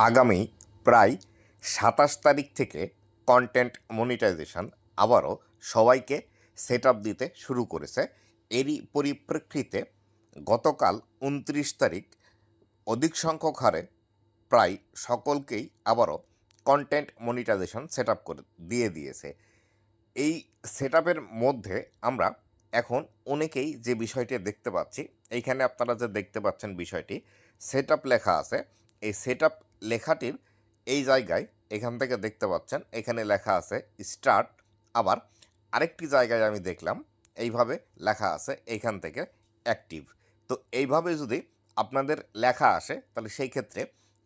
আগামী প্রায় ২৭ তারিখ থেকে কন্টেন্ট মনিটাইজেশন আবারও সবাইকে সেট আপ দিতে শুরু করেছে। এরই পরিপ্রেক্ষিতে গতকাল ২৯ তারিখ অধিক সংখ্যক হারে প্রায় সকলকেই আবারও কন্টেন্ট মনিটাইজেশন সেট আপ করে দিয়েছে। এই সেট আপের মধ্যে আমরা এখন অনেকেই যে বিষয়টি দেখতে পাচ্ছি, এইখানে আপনারা যে দেখতে পাচ্ছেন বিষয়টি সেট আপ লেখা আছে, এই সেট আপ লেখাটির এই জায়গায় এখান থেকে দেখতে পাচ্ছেন এখানে লেখা আছে স্টার্ট। আবার আরেকটি জায়গায় আমি দেখলাম এইভাবে লেখা আছে এইখান থেকে অ্যাক্টিভ। তো এইভাবে যদি আপনাদের লেখা আসে তাহলে সেই ক্ষেত্রে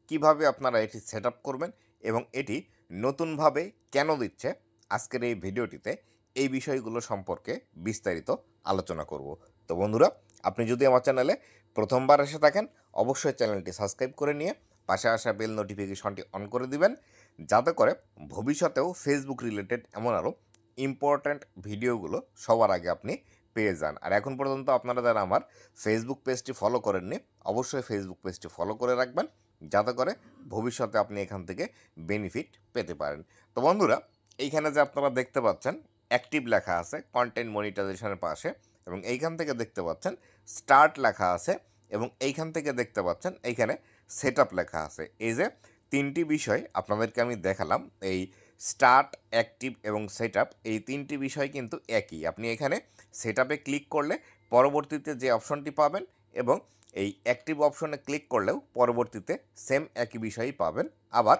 কিভাবে আপনারা এটি সেট আপ করবেন এবং এটি নতুনভাবে কেন দিচ্ছে, আজকের এই ভিডিওটিতে এই বিষয়গুলো সম্পর্কে বিস্তারিত আলোচনা করব। তো বন্ধুরা, আপনি যদি আমার চ্যানেলে প্রথমবার এসে থাকেন অবশ্যই চ্যানেলটি সাবস্ক্রাইব করে নিয়ে পাশে আসা বেল নোটিফিকেশনটি অন করে দিবেন, যাতে করে ভবিষ্যতেও ফেসবুক রিলেটেড এমন আরও ইম্পর্ট্যান্ট ভিডিওগুলো সবার আগে আপনি পেয়ে যান। আর এখন পর্যন্ত আপনারা যারা আমার ফেসবুক পেজটি ফলো করেননি অবশ্যই ফেসবুক পেজটি ফলো করে রাখবেন, যাতে করে ভবিষ্যতে আপনি এখান থেকে বেনিফিট পেতে পারেন। তো বন্ধুরা, এইখানে যে আপনারা দেখতে পাচ্ছেন অ্যাক্টিভ লেখা আছে কন্টেন্ট মনিটাইজেশনের পাশে, এবং এইখান থেকে দেখতে পাচ্ছেন স্টার্ট লেখা আছে, এবং এইখান থেকে দেখতে পাচ্ছেন এইখানে সেট আপ লেখা আছে। এই যে তিনটি বিষয় আপনাদেরকে আমি দেখালাম, এই স্টার্ট, অ্যাক্টিভ এবং সেট আপ, এই তিনটি বিষয় কিন্তু একই। আপনি এখানে সেট আপে ক্লিক করলে পরবর্তীতে যে অপশনটি পাবেন এবং এই অ্যাক্টিভ অপশনে ক্লিক করলেও পরবর্তীতে সেম একই বিষয়ই পাবেন। আবার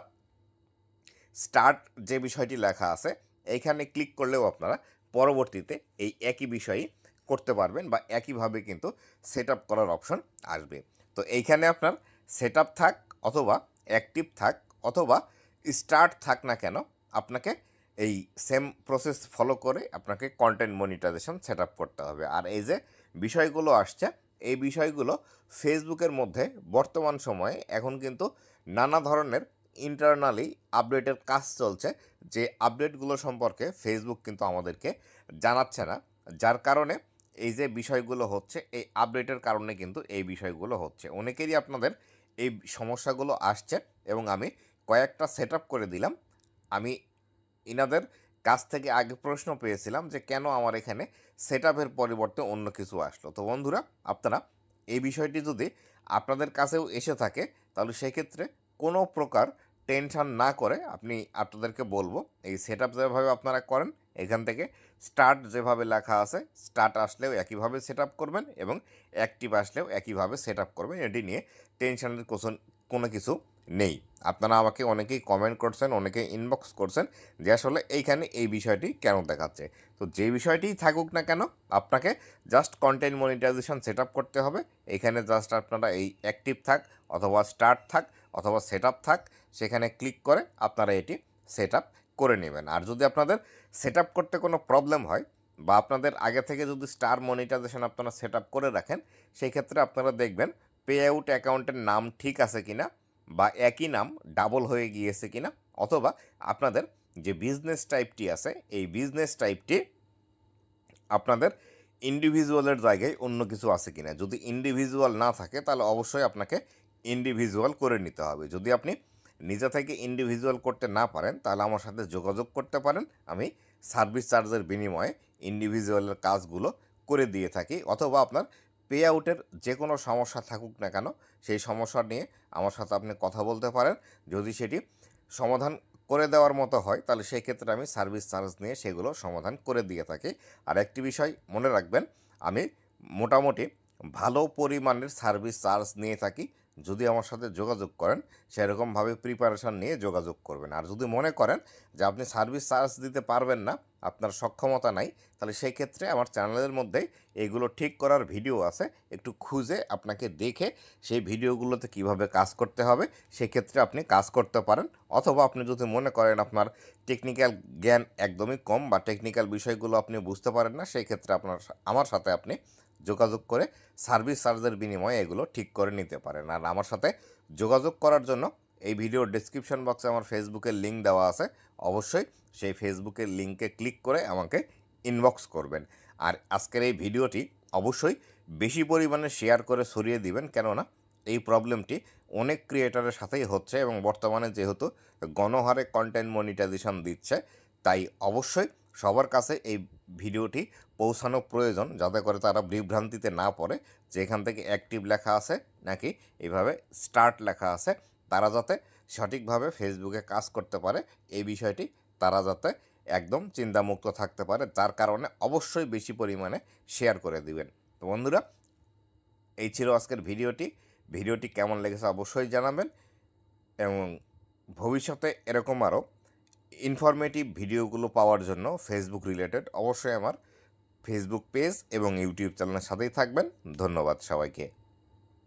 স্টার্ট যে বিষয়টি লেখা আছে এইখানে ক্লিক করলেও আপনারা পরবর্তীতে এই একই বিষয়ই করতে পারবেন বা একইভাবে কিন্তু সেট আপ করার অপশন আসবে। তো এইখানে আপনার সেট আপ থাক অথবা অ্যাক্টিভ থাক অথবা স্টার্ট থাক না কেন, আপনাকে এই সেম প্রসেস ফলো করে আপনাকে কন্টেন্ট মনিটাইজেশন সেট আপ করতে হবে। আর এই যে বিষয়গুলো আসছে এই বিষয়গুলো ফেসবুকের মধ্যে বর্তমান সময়ে এখন কিন্তু নানা ধরনের ইন্টারনালি আপডেটের কাজ চলছে, যে আপডেটগুলো সম্পর্কে ফেসবুক কিন্তু আমাদেরকে জানাচ্ছে না, যার কারণে এই যে বিষয়গুলো হচ্ছে এই আপডেটের কারণে কিন্তু এই বিষয়গুলো হচ্ছে। অনেকেরই আপনাদের এই সমস্যাগুলো আসছে এবং আমি কয়েকটা সেট আপ করে দিলাম। আমি ইনাদের কাছ থেকে আগে প্রশ্ন পেয়েছিলাম যে কেন আমার এখানে সেট আপের পরিবর্তে অন্য কিছু আসলো। তো বন্ধুরা, আপনারা এই বিষয়টি যদি আপনাদের কাছেও এসে থাকে তাহলে সেক্ষেত্রে কোনো প্রকার টেনশন না করে আপনি আপনাদেরকে বলবো এই সেট আপ যেভাবে আপনারা করেন এখান থেকে স্টার্ট যেভাবে লেখা আছে স্টার্ট আসলেও একইভাবে সেট আপ করবেন এবং অ্যাক্টিভ আসলেও একইভাবে সেট আপ করবেন। এটি নিয়ে টেনশনের কোনো কিছু নেই। আপনারা আমাকে অনেকেই কমেন্ট করছেন, অনেকেই ইনবক্স করছেন যে আসলে এইখানে এই বিষয়টি কেন দেখাচ্ছে। তো যে বিষয়টিই থাকুক না কেন আপনাকে just content monetization set up করতে হবে। এখানে জাস্ট আপনারা এই অ্যাক্টিভ থাক অথবা স্টার্ট থাক অথবা সেট আপ থাক সেখানে ক্লিক করে আপনারা এটি সেট আপ করে নেবেন। আর যদি আপনাদের সেট আপ করতে কোনো প্রবলেম হয় বা আপনাদের আগে থেকে যদি স্টার মনিটাইজেশন আপনারা সেট আপ করে রাখেন, সেই ক্ষেত্রে আপনারা দেখবেন পে আউট অ্যাকাউন্টের নাম ঠিক আছে কিনা বা একই নাম ডাবল হয়ে গিয়েছে কিনা, অথবা আপনাদের যে বিজনেস টাইপটি আছে এই বিজনেস টাইপটি আপনাদের ইন্ডিভিজুয়ালের জায়গায় অন্য কিছু আছে কিনা। যদি ইন্ডিভিজুয়াল না থাকে তাহলে অবশ্যই আপনাকে ইন্ডিভিজুয়াল করে নিতে হবে। যদি আপনি নিজে থেকে ইন্ডিভিজুয়াল করতে না পারেন তাহলে আমার সাথে যোগাযোগ করতে পারেন, আমি সার্ভিস চার্জের বিনিময়ে ইন্ডিভিজুয়ালের কাজগুলো করে দিয়ে থাকি। অথবা আপনার পে আউটের যে কোনো সমস্যা থাকুক না কেন সেই সমস্যা নিয়ে আমার সাথে আপনি কথা বলতে পারেন। যদি সেটি সমাধান করে দেওয়ার মতো হয় তাহলে সেই ক্ষেত্রে আমি সার্ভিস চার্জ নিয়ে সেগুলো সমাধান করে দিয়ে থাকি। আর একটি বিষয় মনে রাখবেন, আমি মোটামুটি ভালো পরিমাণের সার্ভিস চার্জ নিয়ে থাকি। যদি আমার সাথে যোগাযোগ করেন সেরকমভাবে প্রিপারেশান নিয়ে যোগাযোগ করবেন। আর যদি মনে করেন যে আপনি সার্ভিস চার্জ দিতে পারবেন না, আপনার সক্ষমতা নাই, তাহলে সেই ক্ষেত্রে আমার চ্যানেলের মধ্যে এগুলো ঠিক করার ভিডিও আছে, একটু খুঁজে আপনাকে দেখে সেই ভিডিওগুলোতে কিভাবে কাজ করতে হবে সেক্ষেত্রে আপনি কাজ করতে পারেন। অথবা আপনি যদি মনে করেন আপনার টেকনিক্যাল জ্ঞান একদমই কম বা টেকনিক্যাল বিষয়গুলো আপনি বুঝতে পারেন না, সেই ক্ষেত্রে আমার সাথে আপনি যোগাযোগ করে সার্ভিস চার্জের বিনিময়ে এগুলো ঠিক করে নিতে পারেন। আর আমার সাথে যোগাযোগ করার জন্য এই ভিডিওর ডেসক্রিপশন বক্সে আমার ফেসবুকের লিঙ্ক দেওয়া আছে, অবশ্যই সেই ফেসবুকের লিঙ্কে ক্লিক করে আমাকে ইনবক্স করবেন। আর আজকের এই ভিডিওটি অবশ্যই বেশি পরিমাণে শেয়ার করে ছড়িয়ে দিবেন, কেননা এই প্রবলেমটি অনেক ক্রিয়েটরের সাথেই হচ্ছে এবং বর্তমানে যেহেতু গণহারে কন্টেন্ট মনিটাইজেশন দিচ্ছে, তাই অবশ্যই সবার কাছে এই ভিডিওটি পৌঁছানো প্রয়োজন, যাতে করে তারা বিভ্রান্তিতে না পড়ে যে এখান থেকে অ্যাক্টিভ লেখা আছে নাকি এইভাবে স্টার্ট লেখা আছে। তারা যাতে সঠিকভাবে ফেসবুকে কাজ করতে পারে, এই বিষয়টি তারা যাতে একদম চিন্তামুক্ত থাকতে পারে, যার কারণে অবশ্যই বেশি পরিমাণে শেয়ার করে দিবেন। তো বন্ধুরা, এই ছিল আজকের ভিডিওটি কেমন লেগেছে অবশ্যই জানাবেন এবং ভবিষ্যতে এরকম আরও ইনফরমেটিভ ভিডিওগুলো পাওয়ার জন্য ফেসবুক রিলেটেড অবশ্যই আমার ফেসবুক পেজ এবং ইউটিউব চ্যানেলের সাথেই থাকবেন। ধন্যবাদ সবাইকে।